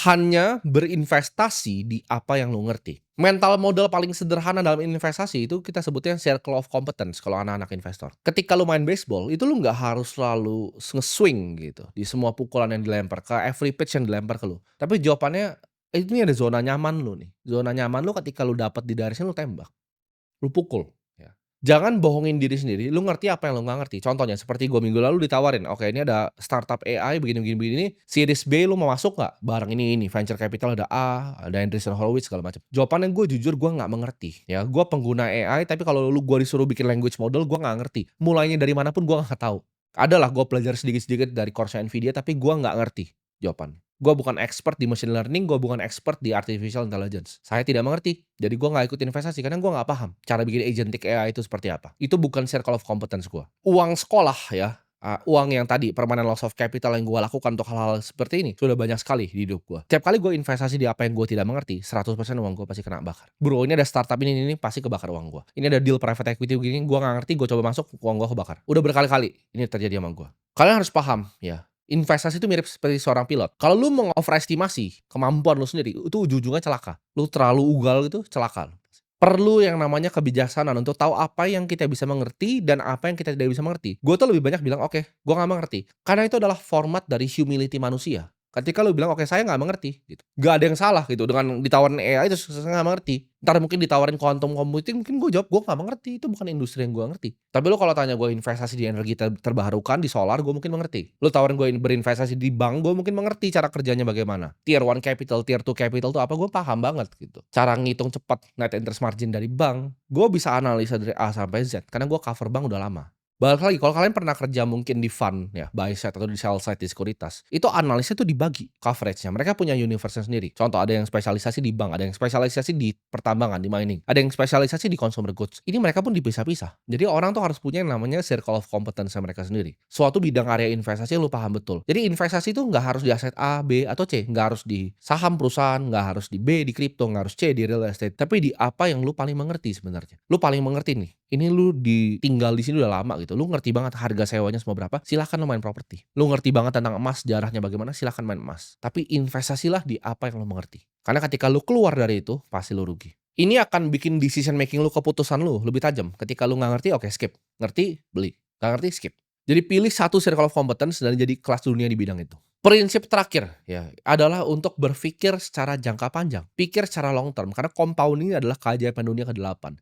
Hanya berinvestasi di apa yang lu ngerti. Mental modal paling sederhana dalam investasi itu kita sebutnya circle of competence kalau anak-anak investor. Ketika lu main baseball, itu lu nggak harus selalu nge-swing gitu di semua pukulan yang dilempar, ke every pitch yang dilempar ke lu. Tapi jawabannya, ini ada zona nyaman lu nih. Zona nyaman lu ketika lu dapet di dari sini lu tembak. Lu pukul, ya. Jangan bohongin diri sendiri, lu ngerti apa yang lu nggak ngerti. Contohnya seperti gua minggu lalu ditawarin, "Oke, ini ada startup AI begini begini begini, series B lu mau masuk nggak? Bareng ini, venture capital ada A, ada Andreessen Horowitz segala macam." Jawabannya gue jujur gue nggak mengerti, ya. Gue pengguna AI, tapi kalau gua disuruh bikin language model, gue nggak ngerti. Mulainya dari mana pun gue nggak tahu. Adalah gue belajar sedikit-sedikit dari course-nya Nvidia, tapi gue nggak ngerti jawabannya. Gue bukan expert di machine learning, gue bukan expert di artificial intelligence. Saya tidak mengerti, jadi gue nggak ikut investasi karena gue nggak paham cara bikin agentic AI itu seperti apa. Itu bukan circle of competence gue. Uang sekolah ya, uang yang tadi permanent loss of capital yang gue lakukan untuk hal-hal seperti ini sudah banyak sekali di hidup gue. Tiap kali gue investasi di apa yang gue tidak mengerti, 100% uang gue pasti kena bakar. Bro, ini ada startup ini pasti kebakar uang gue. Ini ada deal private equity begini, gue nggak ngerti, gue coba masuk, uang gue kebakar. Udah berkali-kali ini terjadi sama gue. Kalian harus paham ya, investasi itu mirip seperti seorang pilot. Kalau lu mengoverestimasi kemampuan lu sendiri, itu ujung-ujungnya celaka. Lu terlalu ugal gitu, celaka lu. Perlu yang namanya kebijaksanaan untuk tahu apa yang kita bisa mengerti dan apa yang kita tidak bisa mengerti. Gue tuh lebih banyak bilang, "Oke, gue nggak mengerti." Karena itu adalah format dari humility manusia. Ketika lu bilang, "Oke, saya nggak mengerti," gitu. Nggak ada yang salah gitu dengan ditawarin AI terus saya nggak mengerti. Entar mungkin ditawarin quantum computing, mungkin gue jawab, "Gue nggak mengerti, itu bukan industri yang gue ngerti." Tapi lu kalau tanya gue investasi di energi terbarukan, di solar, gue mungkin mengerti. Lu tawarin gue berinvestasi di bank, gue mungkin mengerti cara kerjanya bagaimana. Tier 1 capital, Tier 2 capital tuh apa, gue paham banget gitu. Cara ngitung cepat net interest margin dari bank, gue bisa analisa dari A sampai Z karena gue cover bank udah lama. Balik lagi, kalau kalian pernah kerja mungkin di fund ya, buy side atau di sell side di sekuritas, itu analisnya tuh dibagi coverage-nya. Mereka punya universe-nya sendiri. Contoh, ada yang spesialisasi di bank, ada yang spesialisasi di pertambangan, di mining, ada yang spesialisasi di consumer goods. Ini mereka pun dipisah-pisah. Jadi orang tuh harus punya yang namanya circle of competence mereka sendiri. Suatu bidang area investasi yang lu paham betul. Jadi investasi itu nggak harus di aset A, B, atau C. Nggak harus di saham perusahaan, nggak harus di B, di kripto, nggak harus C, di real estate. Tapi di apa yang lu paling mengerti sebenarnya. Lu paling mengerti nih, ini lu tinggal di sini udah lama gitu, lu ngerti banget harga sewanya semua berapa, silahkan lu main properti. Lu ngerti banget tentang emas, sejarahnya bagaimana, silahkan main emas. Tapi investasilah di apa yang lu mengerti. Karena ketika lu keluar dari itu, pasti lu rugi. Ini akan bikin decision making lu, keputusan lu lebih tajam. Ketika lu nggak ngerti, oke skip. Ngerti, beli. Nggak ngerti, skip. Jadi pilih satu circle of competence dan jadi kelas dunia di bidang itu. Prinsip terakhir ya adalah untuk berpikir secara jangka panjang, pikir secara long term karena compounding adalah keajaiban dunia ke-8.